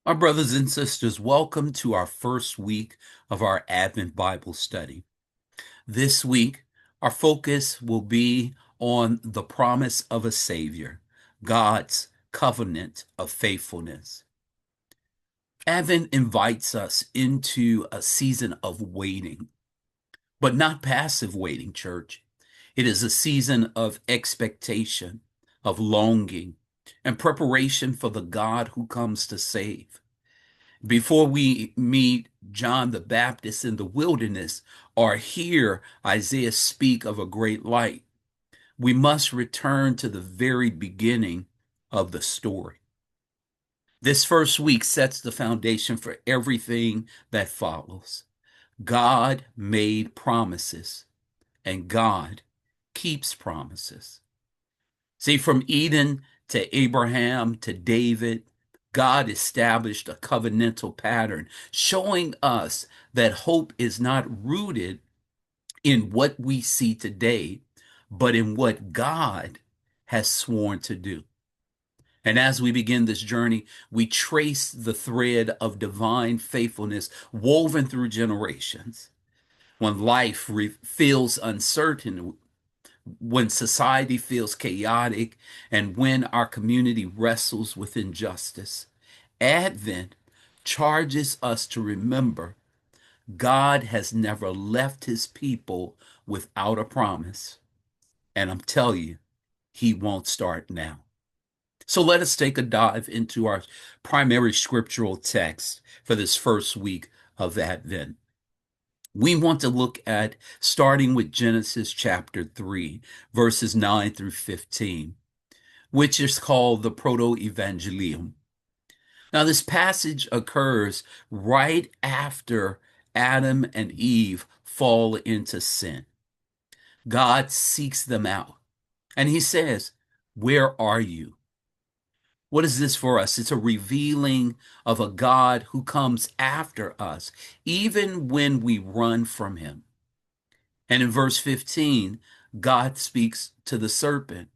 My brothers and sisters, welcome to our first week of our Advent Bible study. This week, our focus will be on the promise of a Savior, God's covenant of faithfulness. Advent invites us into a season of waiting, but not passive waiting, church. It is a season of expectation, of longing, and preparation for the God who comes to save. Before we meet John the Baptist in the wilderness or hear Isaiah speak of a great light, we must return to the very beginning of the story. This first week sets the foundation for everything that follows. God made promises, and God keeps promises. See, from Eden to Abraham to David, God established a covenantal pattern, showing us that hope is not rooted in what we see today, but in what God has sworn to do. And as we begin this journey, we trace the thread of divine faithfulness woven through generations. When life feels uncertain, when society feels chaotic, and when our community wrestles with injustice, Advent charges us to remember God has never left his people without a promise. And I'm telling you, he won't start now. So let us take a dive into our primary scriptural text for this first week of Advent. We want to look at starting with Genesis chapter 3, verses 9 through 15, which is called the Proto-Evangelium. Now, this passage occurs right after Adam and Eve fall into sin. God seeks them out, and he says, "Where are you?" What is this for us? It's a revealing of a God who comes after us, even when we run from him. And in verse 15, God speaks to the serpent.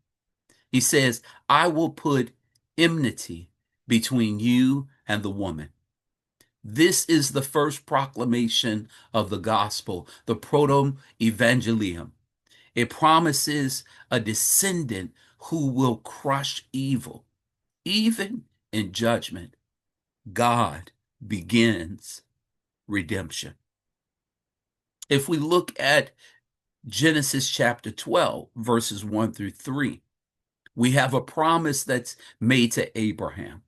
He says, "I will put enmity between you and the woman." This is the first proclamation of the gospel, the proto-evangelium. It promises a descendant who will crush evil. Even in judgment, God begins redemption. If we look at Genesis chapter 12, verses 1 through 3, we have a promise that's made to Abraham.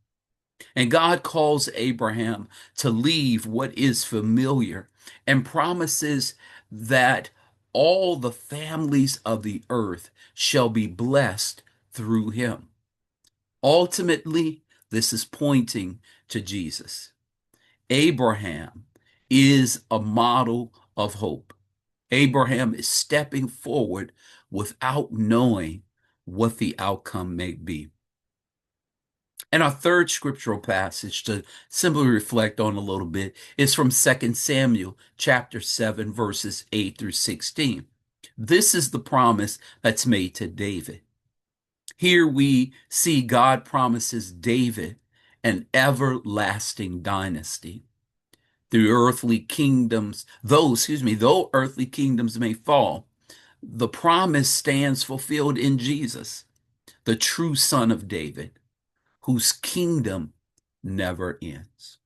And God calls Abraham to leave what is familiar and promises that all the families of the earth shall be blessed through him. Ultimately, this is pointing to Jesus. Abraham is a model of hope. Abraham is stepping forward without knowing what the outcome may be. And our third scriptural passage to simply reflect on a little bit is from 2 Samuel chapter 7, verses 8 through 16. This is the promise that's made to David. Here we see God promises David an everlasting dynasty. Though earthly kingdoms may fall, the promise stands fulfilled in Jesus, the true Son of David, whose kingdom never ends.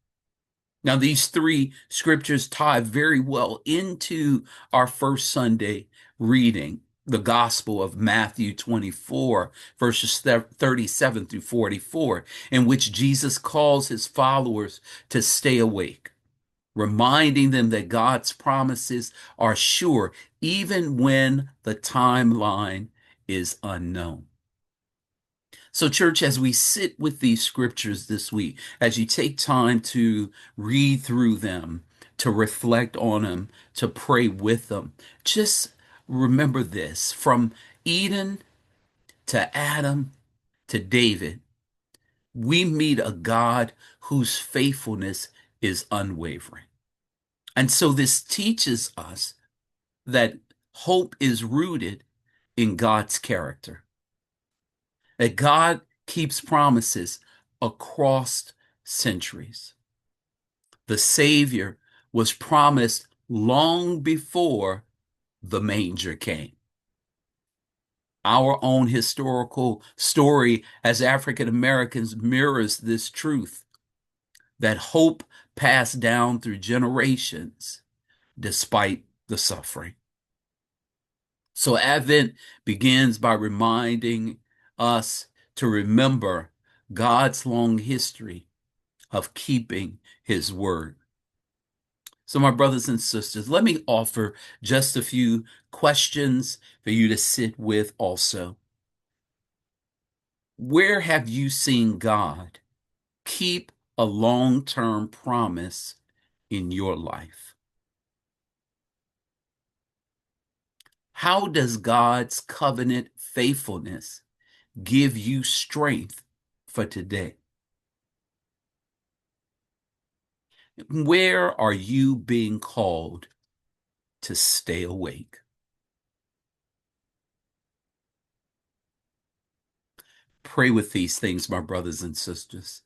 Now, these three scriptures tie very well into our first Sunday reading, the Gospel of Matthew 24, verses 37 through 44, in which Jesus calls his followers to stay awake, reminding them that God's promises are sure, even when the timeline is unknown. So, church, as we sit with these scriptures this week, as you take time to read through them, to reflect on them, to pray with them, just remember this: from Eden to Adam to David, we meet a God whose faithfulness is unwavering. And so this teaches us that hope is rooted in God's character, that God keeps promises across centuries. The Savior was promised long before the manger came. Our own historical story as African Americans mirrors this truth that hope passed down through generations despite the suffering. So Advent begins by reminding us to remember God's long history of keeping his word. So, my brothers and sisters, let me offer just a few questions for you to sit with also. Where have you seen God keep a long-term promise in your life? How does God's covenant faithfulness give you strength for today? Where are you being called to stay awake? Pray with these things, my brothers and sisters,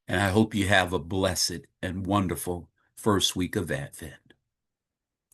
and I hope you have a blessed and wonderful first week of Advent.